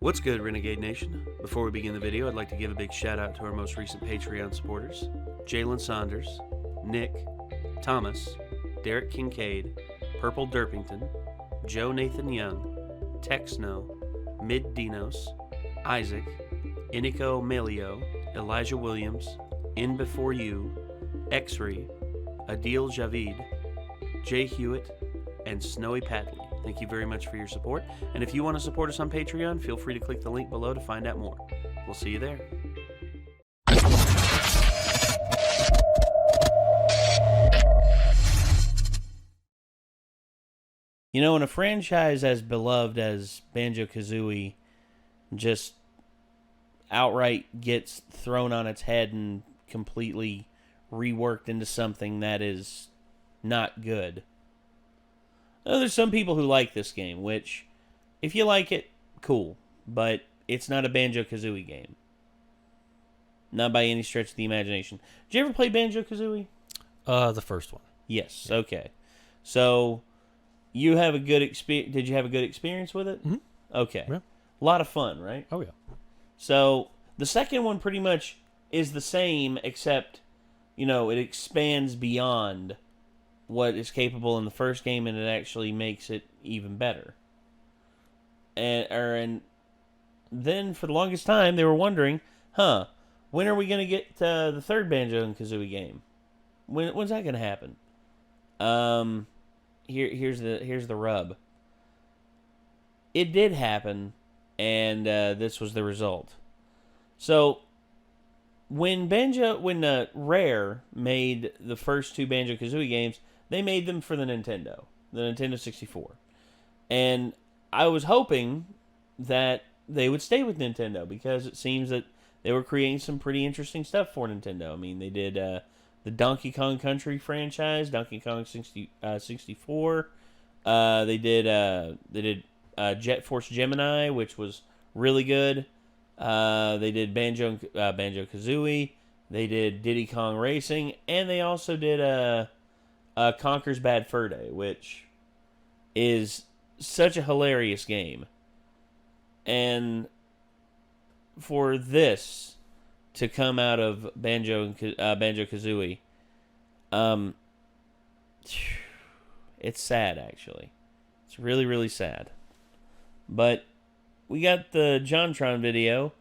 What's good, Renegade Nation? Before we begin the video, I'd like to give a big shout out to our most recent Patreon supporters, Jalen Saunders, Nick, Thomas, Derek Kincaid, Purple Derpington, Joe Nathan Young, Texno, Mid Dinos, Isaac, Inico Melio, Elijah Williams, In Before You, Xree, Adeel Javed, Jay Hewitt, and Snowy Patley. Thank you very much for your support, and if you want to support us on Patreon, feel free to click the link below to find out more. We'll see you there. You know, when a franchise as beloved as Banjo Kazooie just outright gets thrown on its head and completely reworked into something that is not good. Now, there's some people who like this game, which, if you like it, cool. But it's not a Banjo Kazooie game. Not by any stretch of the imagination. Did you ever play Banjo Kazooie? The first one. Yes, okay. So, you have a good experience. Did you have a good experience with it? Mm-hmm. Okay. Yeah. A lot of fun, right? Oh, yeah. So, the second one pretty much is the same, except, you know, it expands beyond what is capable in the first game, and it actually makes it even better. And then, for the longest time, they were wondering, when are we going to get the third Banjo and Kazooie game? When's that going to happen? Here's the rub. It did happen, and this was the result. So, when Rare made the first two Banjo Kazooie games, they made them for the Nintendo 64. And I was hoping that they would stay with Nintendo, because it seems that they were creating some pretty interesting stuff for Nintendo. I mean, they did the Donkey Kong Country franchise, Donkey Kong 64. They did Jet Force Gemini, which was really good. They did Banjo Kazooie. They did Diddy Kong Racing, and they also did Conker's Bad Fur Day, which is such a hilarious game. And for this to come out of Banjo Kazooie, it's sad, actually. It's really, really sad. But we got the JonTron video,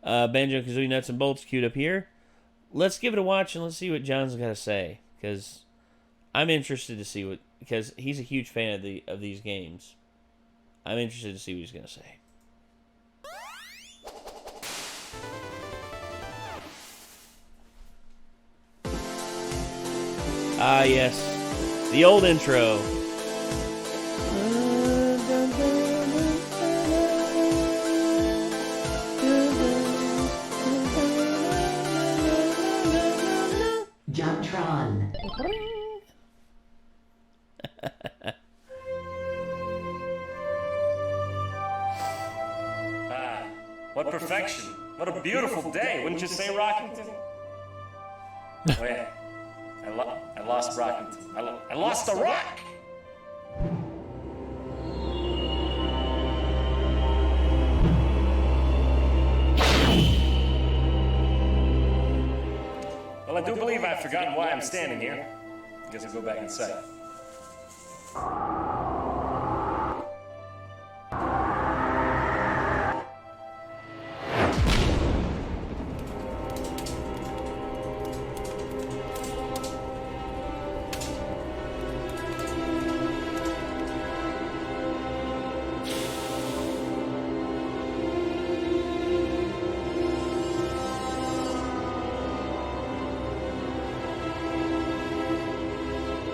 Banjo Kazooie Nuts and Bolts queued up here. Let's give it a watch and let's see what John's got to say, because I'm interested to see because he's a huge fan of these games. I'm interested to see what he's going to say. Ah, yes. The old intro. JonTron. What perfection. What a beautiful day, wouldn't you say, Rockington? Oh, yeah. I lost Rockington. I lost the rock! Well, I do believe I've forgotten why I'm standing here. I guess I'll go back inside.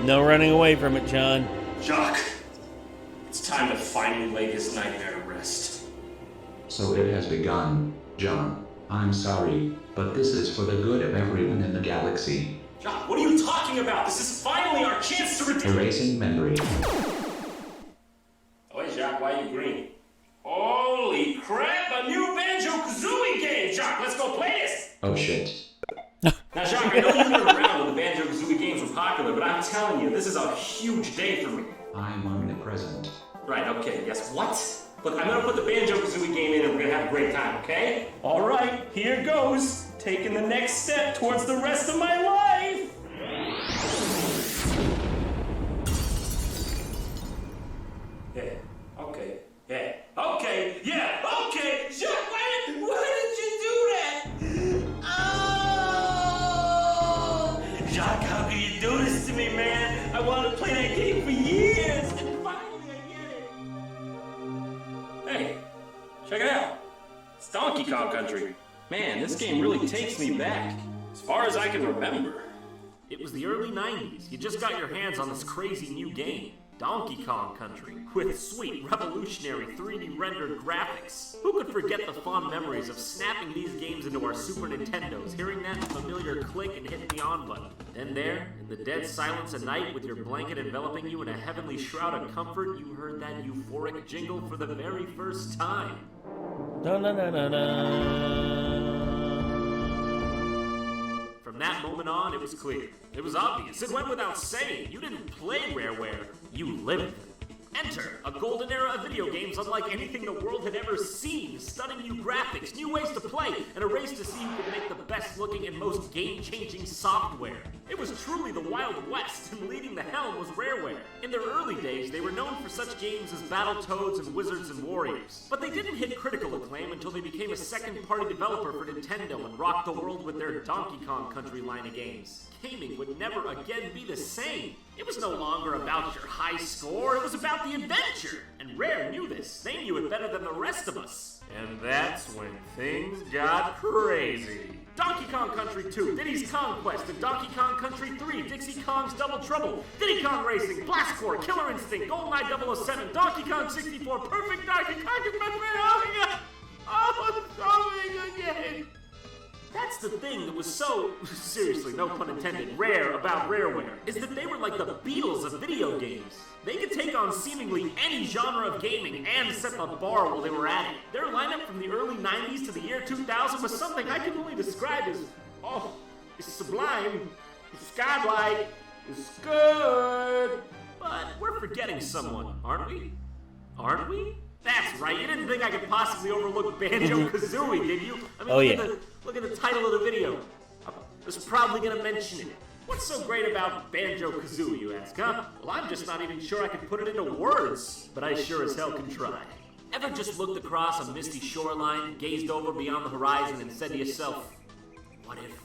No running away from it, John. Jock, it's time to finally lay this nightmare to rest. So it has begun, John. I'm sorry, but this is for the good of everyone in the galaxy. Jock, what are you talking about? This is finally our chance to redeem. Erasing memory. Oh, hey, Jock, why are you green? Holy crap, a new Banjo Kazooie game, Jock! Let's go play this! Oh shit. Now, Jacques, I know you were around when the Banjo Kazooie games were popular, but I'm telling you, this is a huge day for me. I'm omnipresent. Right, okay, yes. What? Look, I'm gonna put the Banjo Kazooie game in and we're gonna have have a great time, okay? All right, here goes. Taking the next step towards the rest of my life. Yeah, okay, yeah, okay, yeah, okay. Jacques, why did you do that? Oh! Jacques, how can you do this to me, man? I wanted to play that game for years, and finally I get it. Hey, check it out. It's Donkey Kong Country. Man, this game really takes me back, as far as I can remember. It was the early 90s. You just got your hands on this crazy new game, Donkey Kong Country, with sweet, revolutionary 3D rendered graphics. Who could forget the fond memories of snapping these games into our Super Nintendos, hearing that familiar click and hitting the on button? Then there, in the dead silence of night, with your blanket enveloping you in a heavenly shroud of comfort, you heard that euphoric jingle for the very first time. From that moment on, it was clear. It was obvious. It went without saying. You didn't play Rareware. You lived them. Enter a golden era of video games unlike anything the world had ever seen. Stunning new graphics, new ways to play, and a race to see who could make the best looking and most game-changing software. It was truly the Wild West, and leading the helm was Rareware. In their early days, they were known for such games as Battletoads and Wizards and Warriors. But they didn't hit critical acclaim until they became a second-party developer for Nintendo and rocked the world with their Donkey Kong Country line of games. Gaming would never again be the same. It was no longer about your high score, it was about the adventure. And Rare knew this. They knew it better than the rest of us. And that's when things got crazy. Donkey Kong Country 2, Diddy's Conquest, and Donkey Kong Country 3, Dixie Kong's Double Trouble, Diddy Kong Racing, Blast Corps, Killer Instinct, GoldenEye 007, Donkey Kong 64, Perfect Donkey Kong, oh, something again. That's the thing that was so, seriously, no pun intended, rare about Rareware, is that they were like the Beatles of video games. They could take on seemingly any genre of gaming and set the bar while they were at it. Their lineup from the early 90s to the year 2000 was something I can only describe as, it's sublime, it's godlike, it's good. But we're forgetting someone, aren't we? Aren't we? That's right, you didn't think I could possibly overlook Banjo Kazooie, did you? I mean, look at the title of the video. I was probably gonna mention it. What's so great about Banjo Kazooie, you ask, huh? Well, I'm just not even sure I can put it into words, but I sure as hell can try. Ever just looked across a misty shoreline, gazed over beyond the horizon, and said to yourself, what if?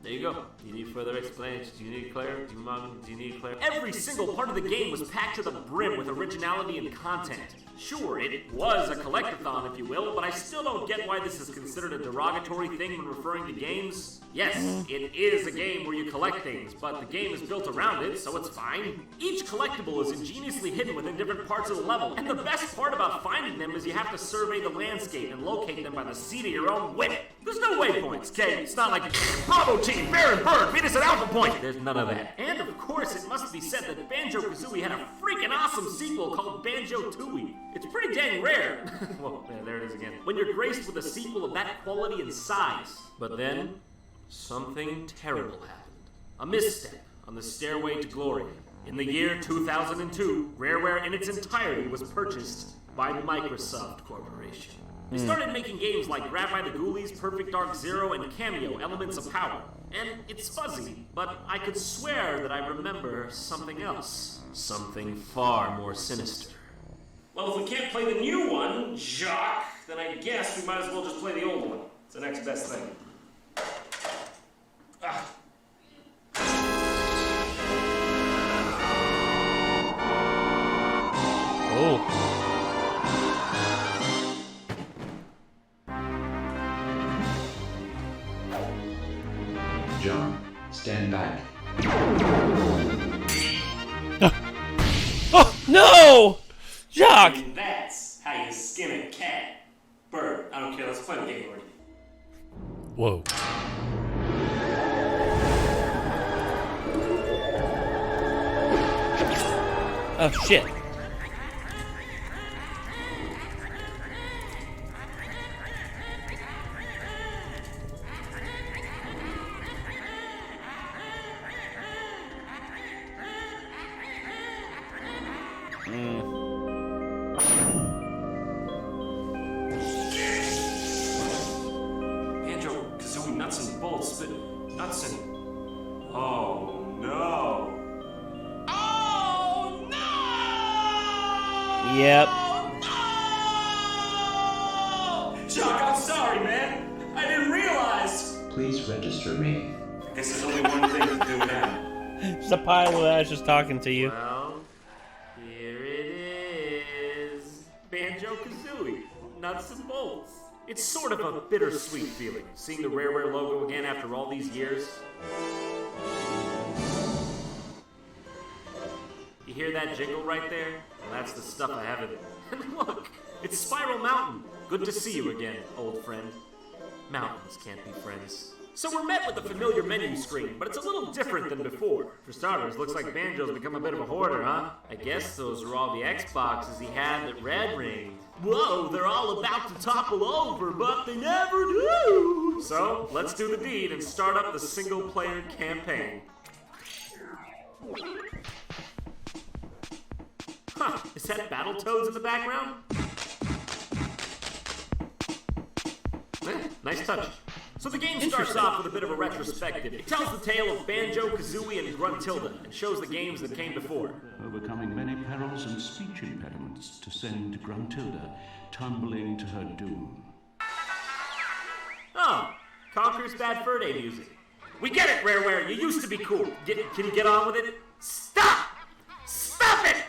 There you go. Do you need further explanation? Do you need clarity? Do you need clarity? Every single part of the game was packed to the brim with originality and content. Sure, it was a collectathon, if you will, but I still don't get why this is considered a derogatory thing when referring to games. Yes, it is a game where you collect things, but the game is built around it, so it's fine. Each collectible is ingeniously hidden within different parts of the level, and the best part about finding them is you have to survey the landscape and locate them by the seat of your own whip. There's no waypoints, okay? It's not like, Bravo Team, Derryn Burt, meet us at Alpha Point! There's none of that. And of course, it must be said that Banjo Kazooie had a freaking awesome sequel called Banjo Tooie. It's pretty dang rare. Well, yeah, there it is again. When you're graced with a sequel of that quality and size. But then, something terrible happened. A misstep on the stairway to glory. In the year 2002, Rareware in its entirety was purchased by Microsoft Corporation. They started making games like Grab by the Ghoulies, Perfect Dark Zero, and Cameo, Elements of Power. And it's fuzzy, but I could swear that I remember something else. Something far more sinister. Well, if we can't play the new one, Jacques, then I guess we might as well just play the old one. It's the next best thing. Oh. John, stand back. Oh, no! Jacques! And that's how you skin a cat. Burt, I don't care, let's play the game already. Whoa. Oh, shit. Hudson. Oh, no. Oh, no! Yep. No! Chuck, I'm sorry, man. I didn't realize. Please register me. I guess there's only one thing to do now. It's a pile of ashes talking to you. Well, here it is. Banjo Kazooie. Nuts and bolts. It's sort of a bittersweet feeling, seeing the Rareware logo again after all these years. You hear that jingle right there? Well, that's the stuff I have in it. And look, it's Spiral Mountain. Good to see you again, old friend. Mountains can't be friends. So we're met with the familiar menu screen, but it's a little different than before. For starters, looks like Banjo's become a bit of a hoarder, huh? I guess those are all the Xboxes he had that Red ringed. Whoa, they're all about to topple over, but they never do! So, let's do the deed and start up the single-player campaign. Huh, is that Battletoads in the background? Nice touch. So the game starts off with a bit of a retrospective. It tells the tale of Banjo, Kazooie, and Gruntilda, and shows the games that came before. Overcoming many perils and speech impediments to send Gruntilda tumbling to her doom. Oh, Conker's Bad Fur Day music. We get it, Rareware. You used to be cool. Can you get on with it? Stop! Stop it!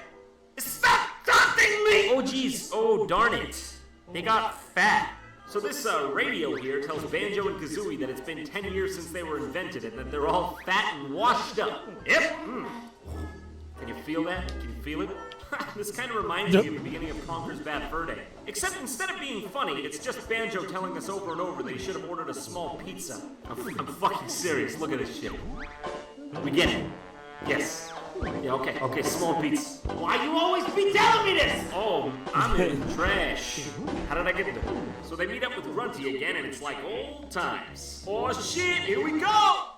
Stop taunting me! Oh, jeez. Oh, darn it. They got fat. So this radio here tells Banjo and Kazooie that it's been 10 years since they were invented and that they're all fat and washed up. Yep. Can you feel that? Can you feel it? This kind of reminds me of the beginning of Conker's Bad Fur Day. Except instead of being funny, it's just Banjo telling us over and over that he should have ordered a small pizza. I'm fucking serious. Look at this shit. We get it. Yes. Yeah, okay, small pizza. Why you always be telling me this? Oh, I'm in trash. How did I get there? So they meet up with Grunty again, and it's like old times. Oh shit, here we go!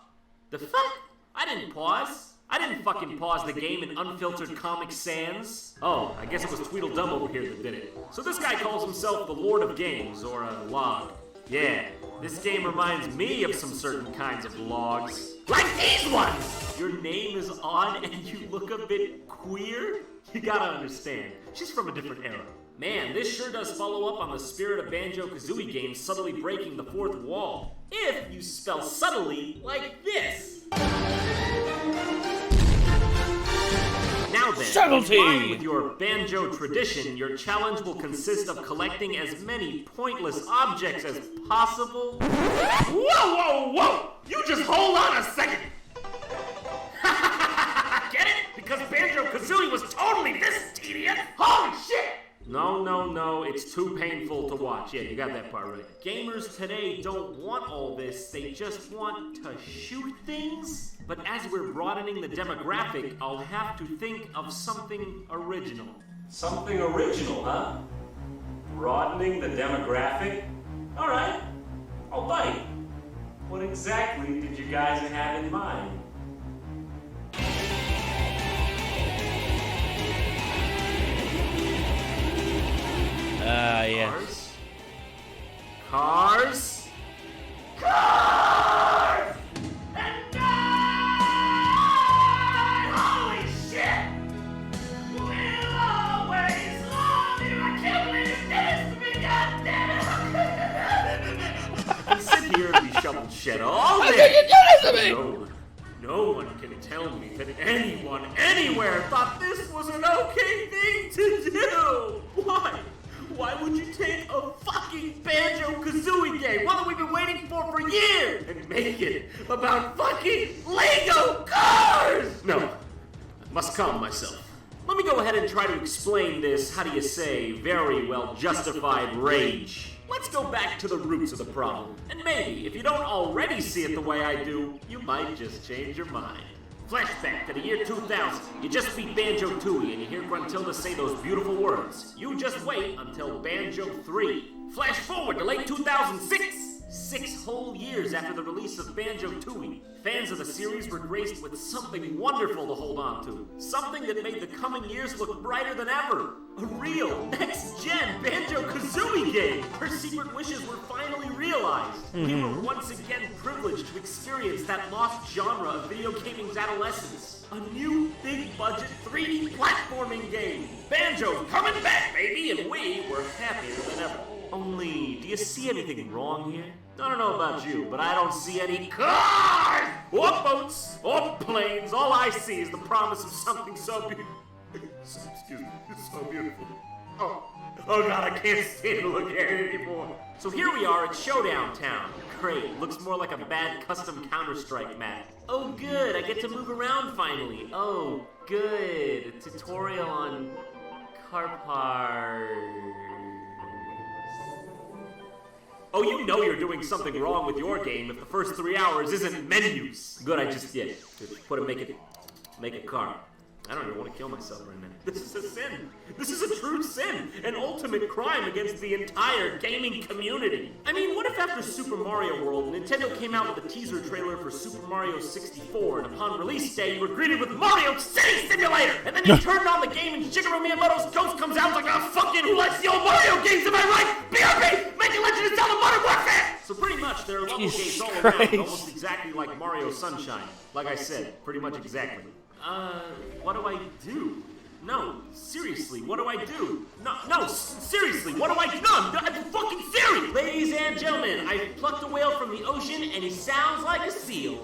The fuck? I didn't pause. I didn't fucking pause the game in unfiltered Comic Sans. Oh, I guess it was Tweedledum over here that did it. So this guy calls himself the Lord of Games, or a log. Yeah, this game reminds me of some certain kinds of logs. Like these ones! Your name is odd and you look a bit queer? You gotta understand, she's from a different era. Man, this sure does follow up on the spirit of Banjo Kazooie games subtly breaking the fourth wall. If you spell subtly like this. Now then, Subtlety! in line with your Banjo tradition, your challenge will consist of collecting as many pointless objects as possible. Whoa! You just hold on a second! Get it? Because Banjo Kazooie was totally this tedious? Holy shit! No, it's too painful to watch. Yeah, you got that part right. Gamers today don't want all this, they just want to shoot things. But as we're broadening the demographic, I'll have to think of something original. Something original, huh? Broadening the demographic? Alright, I'll bite. What exactly did you guys have in mind? Yes. Cars! And holy shit! We'll always love you! I can't believe you did this to me, goddammit! I can sit here and be shoveled shit all day. How could you do this to me? No one can tell me that anyone, anywhere thought this was an okay thing to do! Why? Why would you take a fucking Banjo Kazooie game, one that we've been waiting for years, and make it about fucking Lego cars? No, I must calm myself. Let me go ahead and try to explain this, how do you say, very well justified rage. Let's go back to the roots of the problem. And maybe, if you don't already see it the way I do, you might just change your mind. Flashback to the year 2000. You just beat Banjo Tooie and you hear Gruntilda say those beautiful words. You just wait until Banjo 3. Flash forward to late 2006. 6 whole years after the release of Banjo Tooie. Fans of the series were graced with something wonderful to hold on to. Something that made the coming years look brighter than ever. A real, next-gen Banjo Kazooie game. Her secret wishes were finally realized. realized we were once again privileged to experience that lost genre of video gaming's adolescence. A new, big-budget 3D platforming game. Banjo coming back, baby, and we were happier than ever. Only, do you see anything wrong here? I don't know about you, but I don't see any cars, or boats, or planes. All I see is the promise of something so beautiful. Excuse me, it's so beautiful. Oh God, I can't stand to look at it anymore. So here we are at Showdown Town. Great, looks more like a bad custom Counter-Strike map. Oh good, I get to move around finally. Oh, good, a tutorial on car parts. Oh, you know you're doing something wrong with your game if the first 3 hours isn't menus. Good, I just did. Make a car. I don't even want to kill myself right now. This is a sin. This is a true sin. An ultimate crime against the entire gaming community. I mean, what if after Super Mario World, Nintendo came out with a teaser trailer for Super Mario 64, and upon release day, you were greeted with Mario City Simulator! And then you turned on the game and Shigeru Miyamoto's Ghost comes out like, oh, fucking who likes the old Mario games, am I right? BRB! Making Legend of Zelda Modern Warfare! So pretty much, there are level games all around, almost exactly like Mario Sunshine. Like I said, pretty much exactly. What do I do? No, seriously, what do I do? No, seriously, what do I do? No, I'm fucking serious! Ladies and gentlemen, I plucked a whale from the ocean and he sounds like a seal.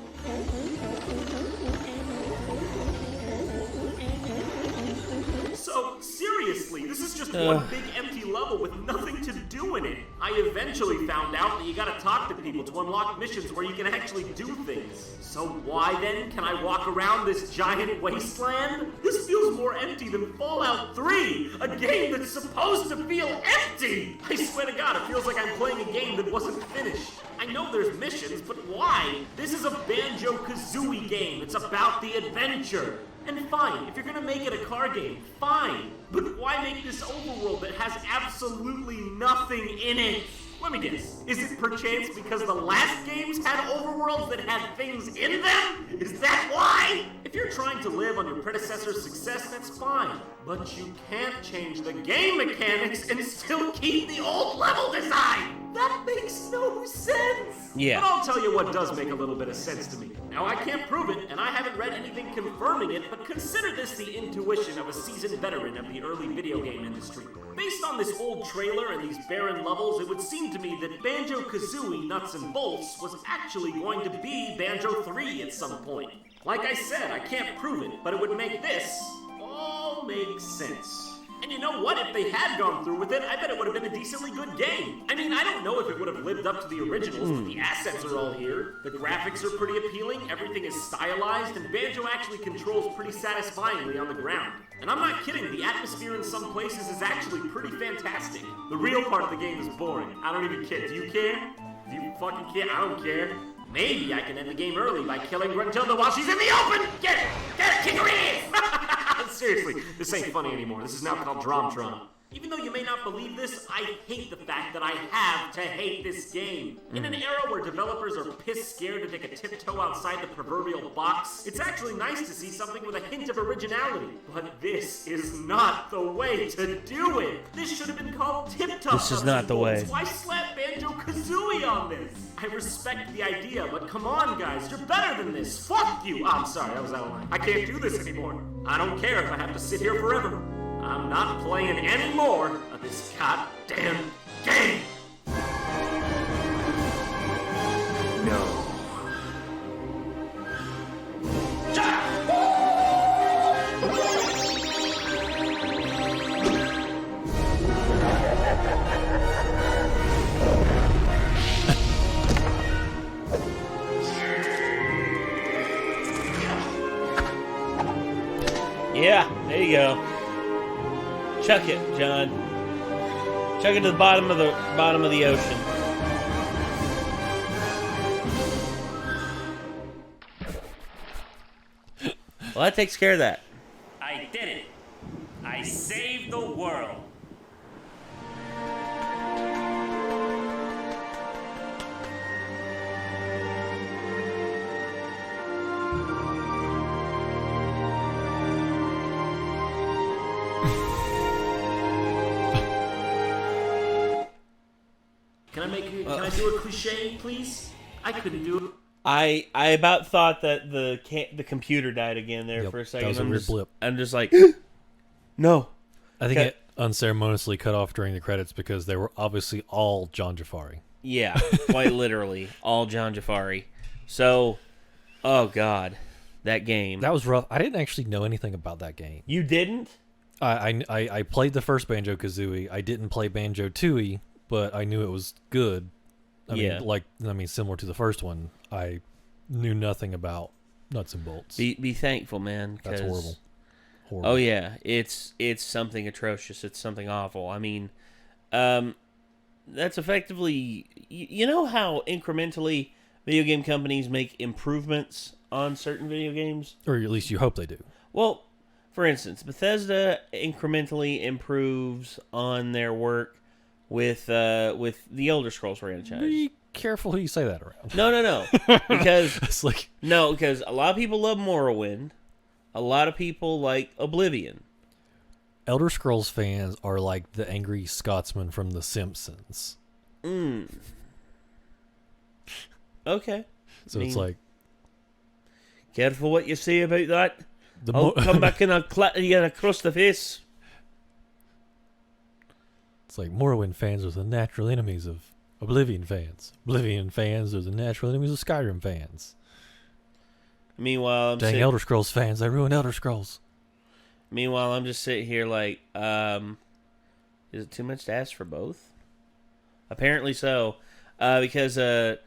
So, seriously, this is just one big empty level with nothing to do in it. I eventually found out that you gotta talk to people to unlock missions where you can actually do things. So why then can I walk around this giant wasteland? This feels more empty than Fallout 3, a game that's supposed to feel empty! I swear to God, it feels like I'm playing a game that wasn't finished. I know there's missions, but why? This is a Banjo Kazooie game. It's about the adventure. And fine, if you're gonna make it a car game, fine. But why make this overworld that has absolutely nothing in it? Let me guess. Is it perchance because the last games had overworlds that had things in them? Is that why? If you're trying to live on your predecessor's success, that's fine. But you can't change the game mechanics and still keep the old level design! That makes no sense! Yeah. But I'll tell you what does make a little bit of sense to me. Now, I can't prove it, and I haven't read anything confirming it, but consider this the intuition of a seasoned veteran of the early video game industry. Based on this old trailer and these barren levels, it would seem to me that Banjo Kazooie Nuts and Bolts was actually going to be Banjo 3 at some point. Like I said, I can't prove it, but it would make this all make sense. And you know what? If they had gone through with it, I bet it would have been a decently good game. I mean, I don't know if it would have lived up to the originals, but the assets are all here. The graphics are pretty appealing, everything is stylized, and Banjo actually controls pretty satisfyingly on the ground. And I'm not kidding, the atmosphere in some places is actually pretty fantastic. The real part of the game is boring. I don't even care. Do you care? Do you fucking care? I don't care. Maybe I can end the game early by killing Gruntilda while she's in the open! Get it! Get it! Kick her ass! Seriously, this ain't funny anymore. This is now called JonTron. Even though you may not believe this, I hate the fact that I have to hate this game. In an era where developers are piss scared to take a tiptoe outside the proverbial box, it's actually nice to see something with a hint of originality. But this is not the way to do it. This should have been called Tip-Top. This is not the way. Why slap Banjo Kazooie on this? I respect the idea, but come on, guys, you're better than this. Fuck you! Oh, I'm sorry, I was out of line. I can't do this anymore. I don't care if I have to sit here forever. I'm not playing any more of this goddamn game! No. Yeah, there you go. Chuck it, John. Chuck it to the bottom of the ocean. Well, that takes care of that. I did it. I saved the world. Can I do a cliche, please? I couldn't do it. I about thought that the computer died again there for a second. That was a weird blip. I'm just like, no. I think it unceremoniously cut off during the credits because they were obviously all John Jafari. Yeah, quite literally, all John Jafari. So, oh god, that game. That was rough. I didn't actually know anything about that game. You didn't? I played the first Banjo Kazooie. I didn't play Banjo Tooie, but I knew it was good. I mean, similar to the first one. I knew nothing about nuts and bolts. Be thankful, man. That's horrible. Oh yeah, it's something atrocious. It's something awful. I mean, that's effectively. You know how incrementally video game companies make improvements on certain video games, or at least you hope they do. Well, for instance, Bethesda incrementally improves on their work with the Elder Scrolls franchise. Be careful who you say that around. No, because it's like because a lot of people love Morrowind, a lot of people like Oblivion. Elder Scrolls fans are like the angry Scotsman from The Simpsons. Okay, so it's like, careful what you say about that. I'll come back and I'll clatter you across the face. It's like Morrowind fans are the natural enemies of Oblivion fans. Oblivion fans are the natural enemies of Skyrim fans. Meanwhile, Elder Scrolls fans, they ruined Elder Scrolls. Meanwhile, I'm just sitting here like, is it too much to ask for both? Apparently so, because now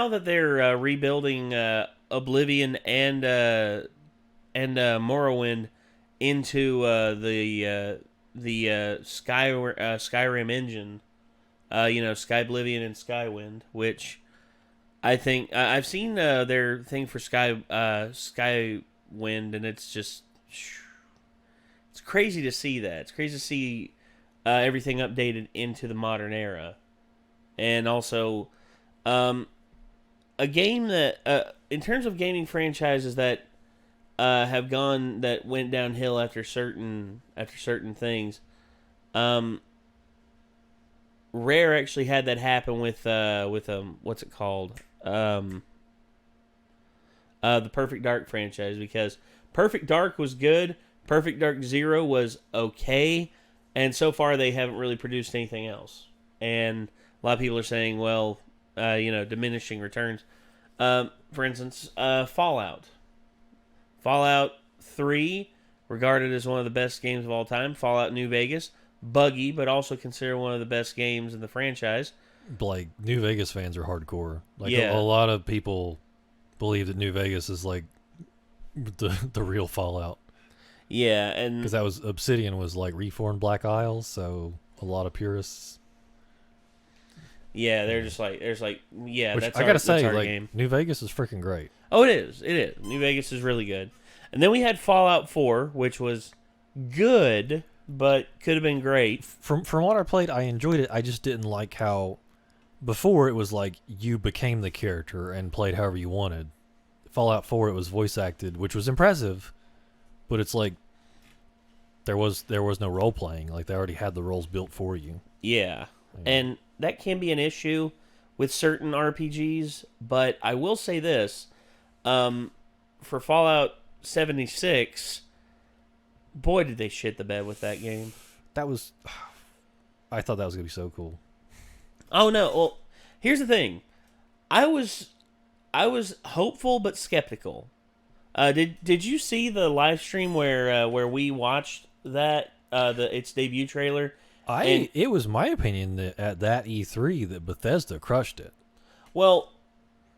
that they're rebuilding Oblivion and Morrowind into the Skyrim engine, Skyblivion and Skywind, which I think I've seen their thing for Skywind, and it's just it's crazy to see that. It's crazy to see everything updated into the modern era, and also a game that in terms of gaming franchises that went downhill after certain things. Rare actually had that happen with what's it called? The Perfect Dark franchise, because Perfect Dark was good, Perfect Dark Zero was okay, and so far they haven't really produced anything else. And a lot of people are saying, well, diminishing returns. For instance, Fallout 3, regarded as one of the best games of all time. Fallout New Vegas, buggy, but also considered one of the best games in the franchise. Like, New Vegas fans are hardcore. Like, yeah. a lot of people believe that New Vegas is like the real Fallout. Yeah, and because that was Obsidian was like Reformed Black Isles, so a lot of purists. Yeah, they're just like, there's like, yeah, which that's I gotta say, our like, game. New Vegas is freaking great. Oh, it is. It is. New Vegas is really good. And then we had Fallout 4, which was good, but could have been great. From what I played, I enjoyed it. I just didn't like how before it was like you became the character and played however you wanted. Fallout 4, it was voice acted, which was impressive, but it's like there was no role playing. Like, they already had the roles built for you. Yeah. And that can be an issue with certain RPGs, but I will say this. For Fallout 76, boy, did they shit the bed with that game. I thought that was going to be so cool. Oh, no. Well, here's the thing. I was hopeful but skeptical. Did you see the live stream where we watched that its debut trailer? It was my opinion that at that E3 that Bethesda crushed it. Well,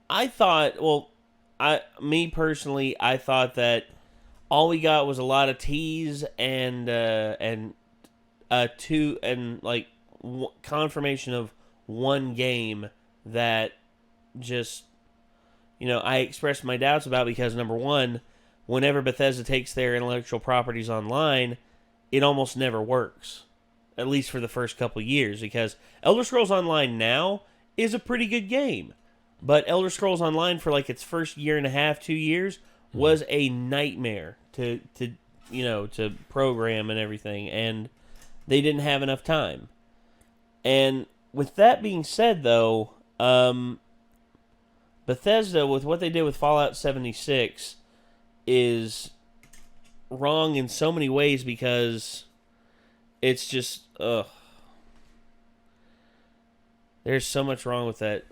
I thought that all we got was a lot of tease and confirmation of one game that just, I expressed my doubts about, because number one, whenever Bethesda takes their intellectual properties online, it almost never works. At least for the first couple years, because Elder Scrolls Online now is a pretty good game. But Elder Scrolls Online for like its first year and a half, 2 years, was a nightmare to program and everything, and they didn't have enough time. And with that being said, though, Bethesda, with what they did with Fallout 76, is wrong in so many ways because it's just, there's so much wrong with that.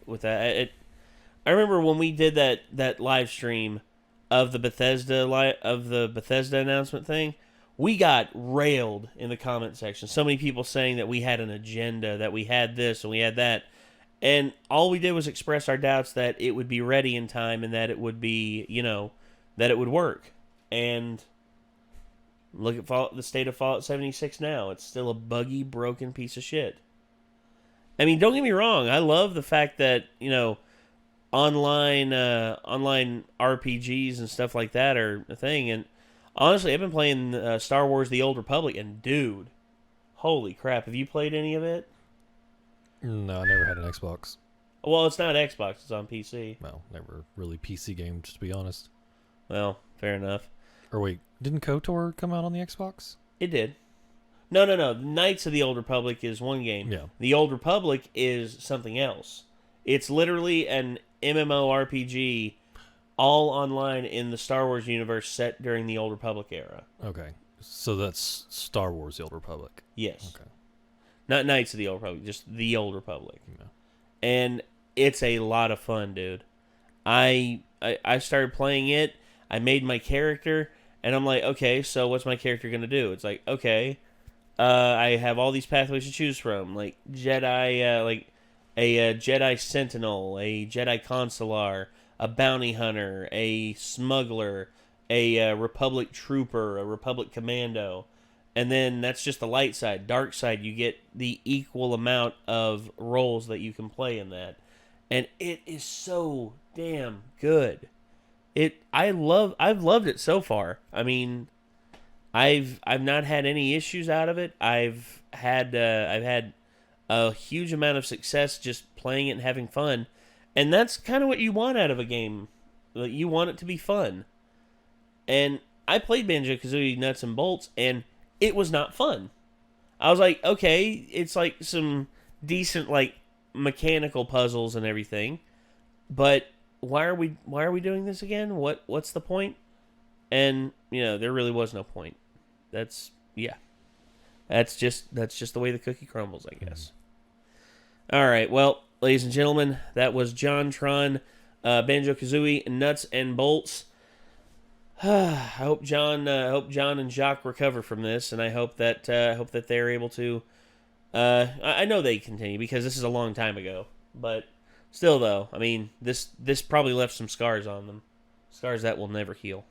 I remember when we did that live stream of the Bethesda announcement thing, we got railed in the comment section. So many people saying that we had an agenda, that we had this and we had that. And all we did was express our doubts that it would be ready in time and that it would be, that it would work. And look at the state of Fallout 76 now. It's still a buggy, broken piece of shit. I mean, don't get me wrong. I love the fact that, online RPGs and stuff like that are a thing. And honestly, I've been playing Star Wars The Old Republic, and dude, holy crap. Have you played any of it? No, I never had an Xbox. Well, it's not Xbox. It's on PC. Well, never really PC game, just to be honest. Well, fair enough. Or wait, didn't KOTOR come out on the Xbox? It did. No. Knights of the Old Republic is one game. Yeah. The Old Republic is something else. It's literally an MMORPG all online in the Star Wars universe set during the Old Republic era. Okay. So that's Star Wars The Old Republic. Yes. Okay. Not Knights of the Old Republic, just the Old Republic. Yeah. And it's a lot of fun, dude. I started playing it, I made my character, and I'm like, okay, so what's my character going to do? It's like, okay, I have all these pathways to choose from, like Jedi, a Jedi Sentinel, a Jedi Consular, a Bounty Hunter, a Smuggler, a Republic Trooper, a Republic Commando. And then that's just the light side. Dark side, you get the equal amount of roles that you can play in that. And it is so damn good. I've loved it so far. I mean, I've not had any issues out of it. I've had a huge amount of success just playing it and having fun. And that's kind of what you want out of a game. You want it to be fun. And I played Banjo Kazooie Nuts and Bolts, and it was not fun. I was like, okay, it's like some decent mechanical puzzles and everything, but why are we doing this again? What's the point? And there really was no point. That's just the way the cookie crumbles, I guess. All right, well, ladies and gentlemen, that was JonTron, Banjo Kazooie Nuts and Bolts. I hope John and Jacques recover from this, and I hope that they're able to. I know they continue because this is a long time ago, but still, though, I mean, this probably left some scars on them, scars that will never heal.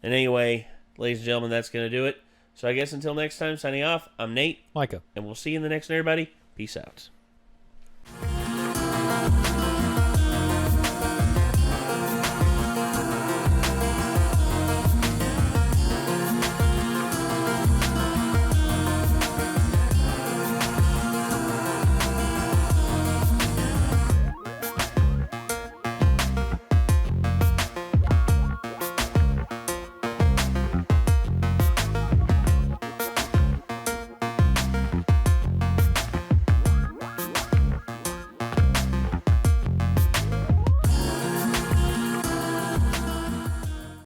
And anyway, ladies and gentlemen, that's gonna do it. So I guess until next time, signing off. I'm Nate, Micah, and we'll see you in the next one, everybody. Peace out.